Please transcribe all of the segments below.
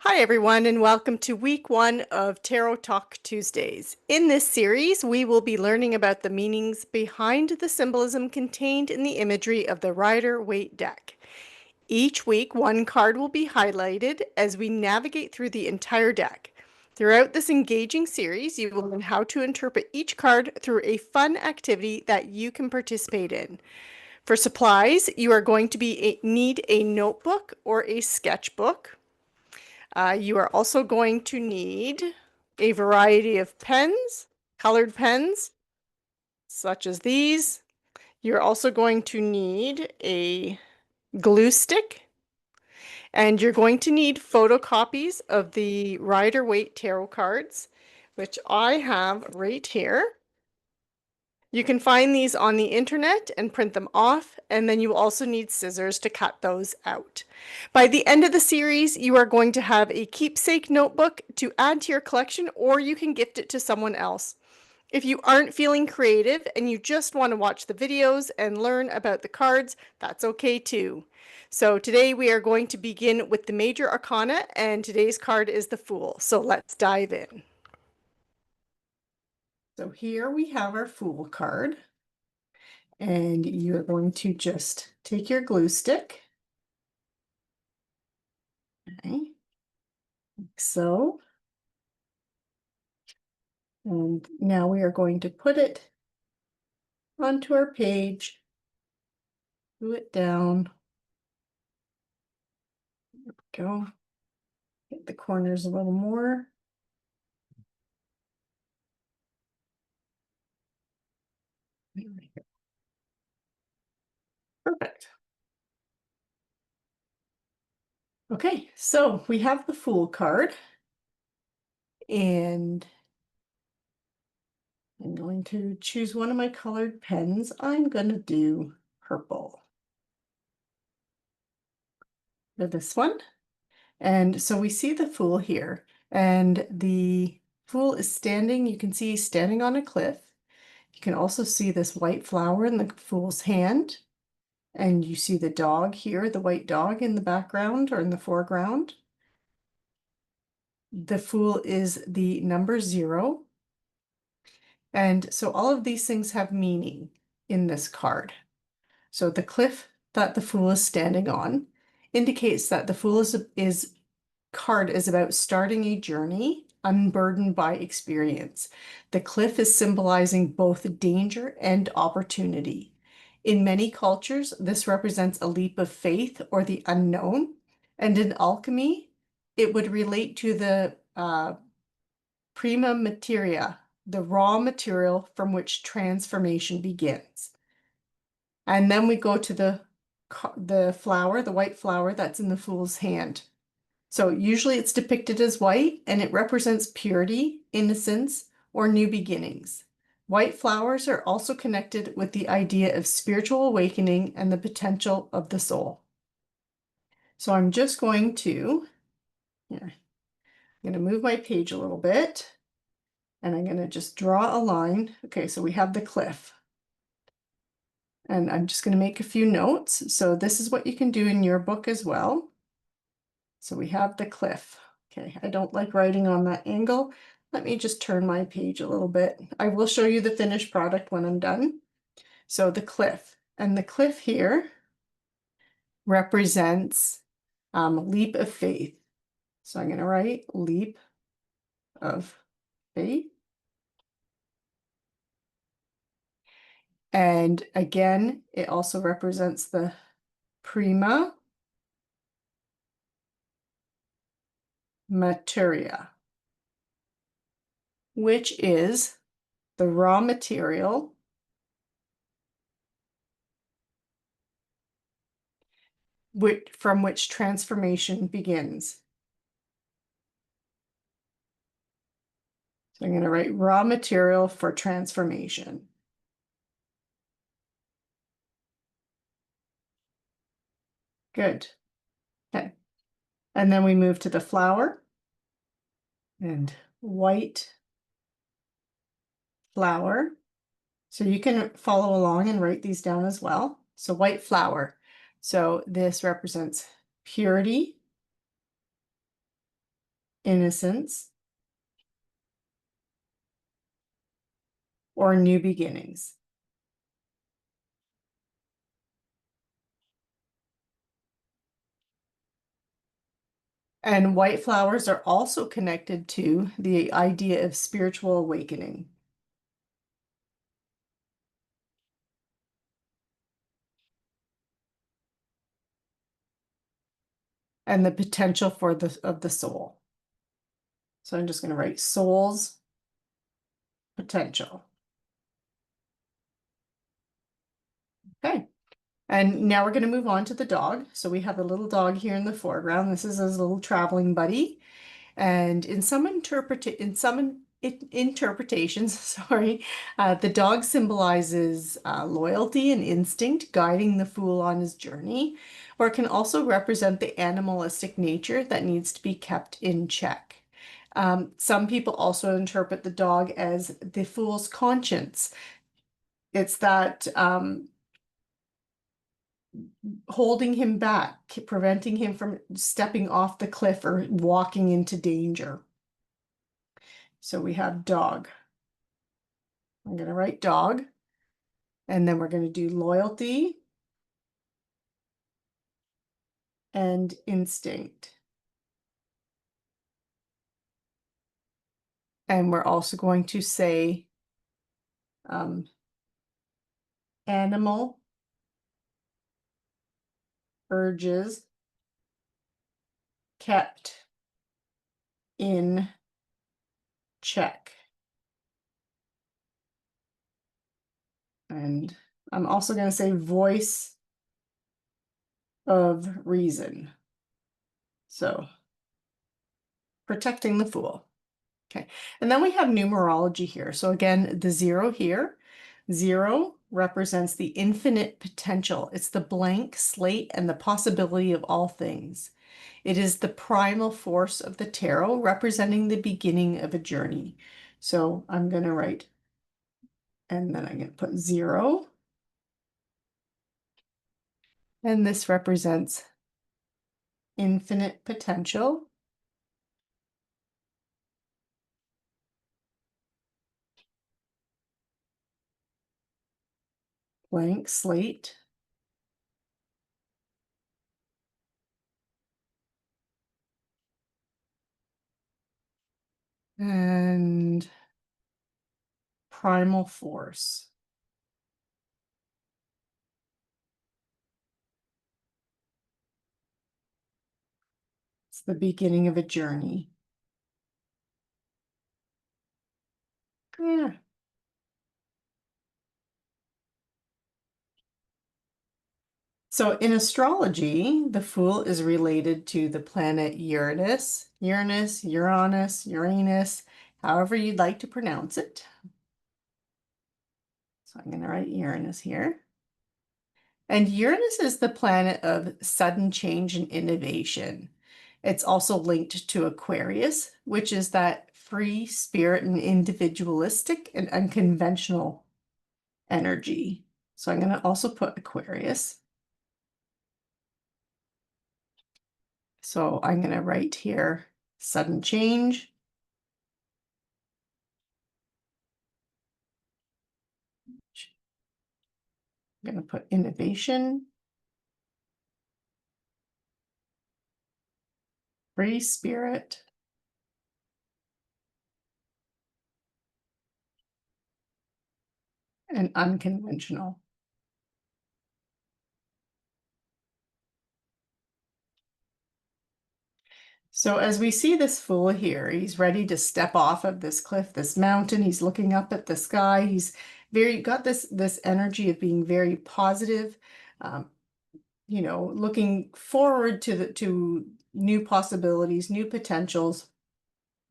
Hi, everyone, and welcome to week 1 of Tarot Talk Tuesdays. In this series, we will be learning about the meanings behind the symbolism contained in the imagery of the Rider-Waite deck. Each week, one card will be highlighted as we navigate through the entire deck. Throughout this engaging series, you will learn how to interpret each card through a fun activity that you can participate in. For supplies, you are going to need a notebook or a sketchbook. You are also going to need a variety of pens, colored pens, such as these. You're also going to need a glue stick, and you're going to need photocopies of the Rider-Waite tarot cards, which I have right here. You can find these on the internet and print them off, and then you also need scissors to cut those out. By the end of the series, you are going to have a keepsake notebook to add to your collection, or you can gift it to someone else. If you aren't feeling creative and you just want to watch the videos and learn about the cards, that's okay too. So today we are going to begin with the major arcana, and today's card is the Fool. So let's dive in. So here we have our Fool card. And you're going to just take your glue stick, okay, like so. And now we are going to put it onto our page, glue it down. There we go. Get the corners a little more. There we go. Perfect. Okay, so we have the Fool card, and I'm going to choose one of my colored pens. I'm going to do purple for this one. And so we see the Fool here, and the Fool is standing, you can see he's standing on a cliff. You can also see this white flower in the Fool's hand, and you see the dog here, the white dog in the background or in the foreground. The Fool is the number 0. And so all of these things have meaning in this card. So the cliff that the Fool is standing on indicates that the Fool card is about starting a journey unburdened by experience. The cliff is symbolizing both danger and opportunity. In many cultures, this represents a leap of faith or the unknown. And in alchemy, it would relate to the prima materia, the raw material from which transformation begins. And then we go to the flower, the white flower that's in the Fool's hand. So usually it's depicted as white, and it represents purity, innocence, or new beginnings. White flowers are also connected with the idea of spiritual awakening and the potential of the soul. So I'm just going to, I'm going to move my page a little bit, and I'm going to just draw a line. Okay, so we have the cliff. And I'm just going to make a few notes. So this is what you can do in your book as well. So we have the cliff. Okay, I don't like writing on that angle. Let me just turn my page a little bit. I will show you the finished product when I'm done. So the cliff, and the cliff here represents leap of faith. So I'm going to write leap of faith. And again, it also represents the prima materia, which is the raw material from which transformation begins. So I'm going to write raw material for transformation. Good. Okay. And then we move to the flower, and white flower. So you can follow along and write these down as well. So white flower. So this represents purity, innocence, or new beginnings. And white flowers are also connected to the idea of spiritual awakening and the potential for the soul. So I'm just going to write soul's potential. Okay. And now we're going to move on to the dog. So we have a little dog here in the foreground. This is his little traveling buddy. And in some interpretations, sorry, the dog symbolizes loyalty and instinct, guiding the fool on his journey, or it can also represent the animalistic nature that needs to be kept in check. Some people also interpret the dog as the fool's conscience. It's that holding him back, preventing him from stepping off the cliff or walking into danger. So we have dog. I'm going to write dog, and then we're going to do loyalty and instinct. And we're also going to say animal urges kept in check. And I'm also going to say voice of reason. So protecting the fool. Okay, and then we have numerology here. So again, the 0 here, 0 represents the infinite potential. It's the blank slate and the possibility of all things. It is the primal force of the tarot, representing the beginning of a journey. So I'm going to write, and then I'm going to put 0. And this represents infinite potential. Blank slate. And primal force. It's the beginning of a journey. Yeah. So in astrology, the Fool is related to the planet Uranus, Uranus, however you'd like to pronounce it. So I'm going to write Uranus here. And Uranus is the planet of sudden change and innovation. It's also linked to Aquarius, which is that free spirit and individualistic and unconventional energy. So I'm going to also put Aquarius. So I'm going to write here sudden change. I'm going to put innovation, free spirit, and unconventional. So as we see this fool here, he's ready to step off of this cliff, this mountain. He's looking up at the sky. He's got this energy of being very positive, you know, looking forward to new possibilities, new potentials.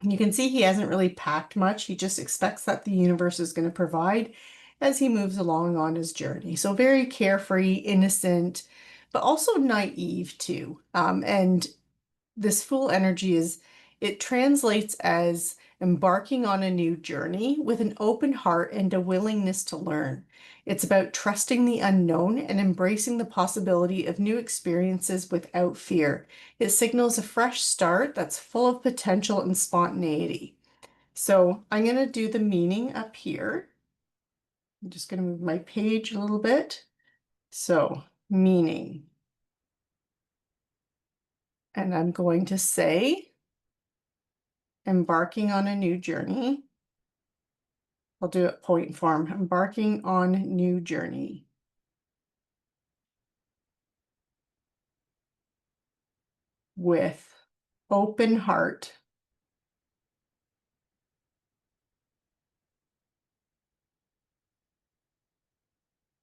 You can see he hasn't really packed much. He just expects that the universe is going to provide as he moves along on his journey. So very carefree, innocent, but also naive too. And this Fool energy it translates as embarking on a new journey with an open heart and a willingness to learn. It's about trusting the unknown and embracing the possibility of new experiences without fear. It signals a fresh start that's full of potential and spontaneity. So I'm going to do the meaning up here. I'm just going to move my page a little bit. So, meaning. And I'm going to say, embarking on a new journey. I'll do it point form. Embarking on new journey. With open heart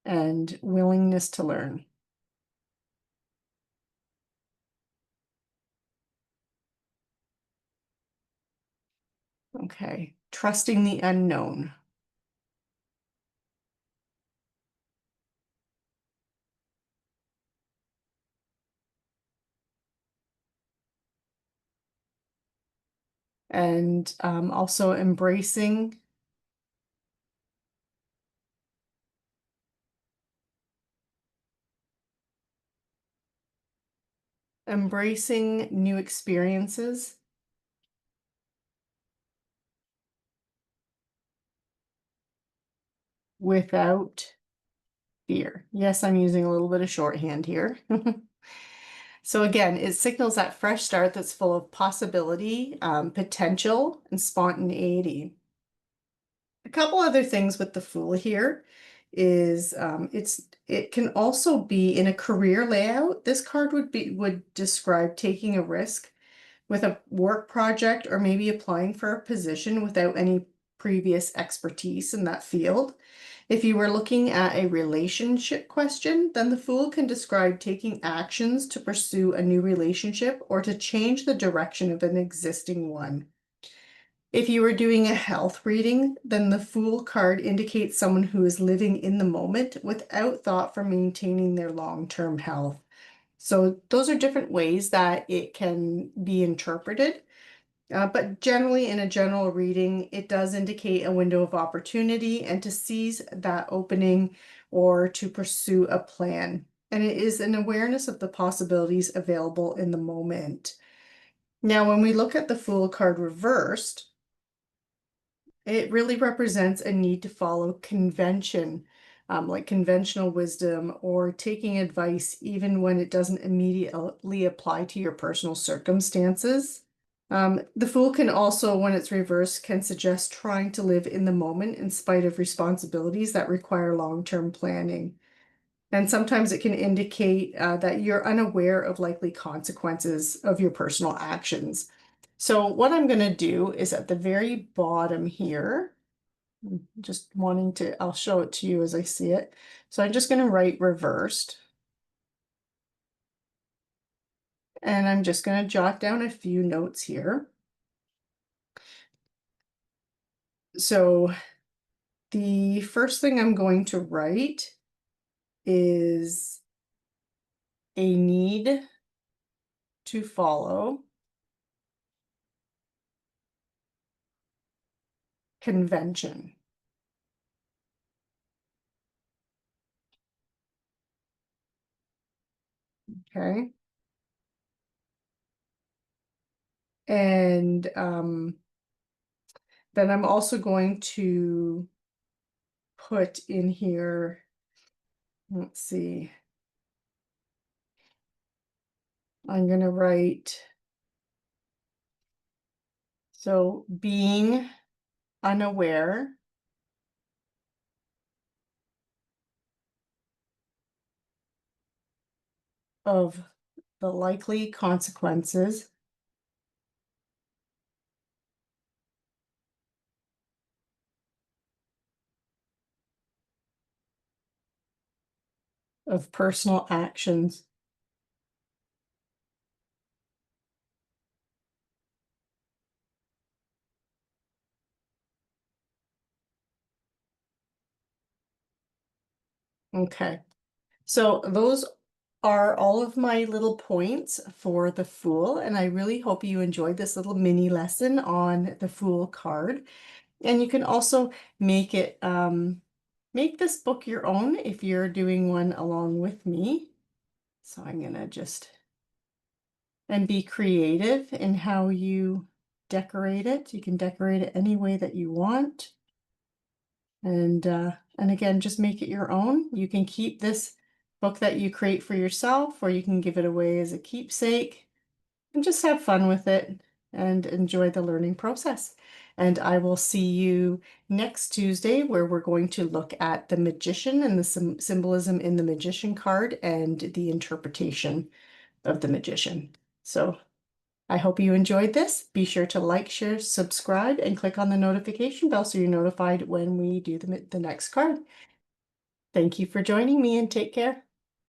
and willingness to learn. Okay, trusting the unknown. And also embracing new experiences without fear. Yes, I'm using a little bit of shorthand here. So again, it signals that fresh start that's full of possibility, potential, and spontaneity. A couple other things with the Fool here is it can also be in a career layout. This card would describe taking a risk with a work project or maybe applying for a position without any previous expertise in that field. If you were looking at a relationship question, then the Fool can describe taking actions to pursue a new relationship or to change the direction of an existing one. If you were doing a health reading, then the Fool card indicates someone who is living in the moment without thought for maintaining their long-term health. So those are different ways that it can be interpreted. But generally, in a general reading, it does indicate a window of opportunity and to seize that opening or to pursue a plan. And it is an awareness of the possibilities available in the moment. Now, when we look at the Fool card reversed, it really represents a need to follow convention, like conventional wisdom or taking advice even when it doesn't immediately apply to your personal circumstances. The Fool can also, when it's reversed, can suggest trying to live in the moment in spite of responsibilities that require long-term planning. And sometimes it can indicate that you're unaware of likely consequences of your personal actions. So what I'm going to do is at the very bottom here, just wanting to, I'll show it to you as I see it. So I'm just going to write reversed. And I'm just going to jot down a few notes here. So the first thing I'm going to write is a need to follow convention. Okay. And then I'm also going to put in here, let's see, I'm going to write, so being unaware of the likely consequences of personal actions. Okay. So those are all of my little points for the Fool, and I really hope you enjoyed this little mini lesson on the Fool card. And you can also make it make this book your own if you're doing one along with me. So I'm gonna just and be creative in how you decorate it. You can decorate it any way that you want. And again, just make it your own. You can keep this book that you create for yourself, or you can give it away as a keepsake and just have fun with it and enjoy the learning process. And I will see you next Tuesday, where we're going to look at the magician and the symbolism in the magician card and the interpretation of the magician. So I hope you enjoyed this. Be sure to like, share, subscribe, and click on the notification bell so you're notified when we do the next card. Thank you for joining me, and take care.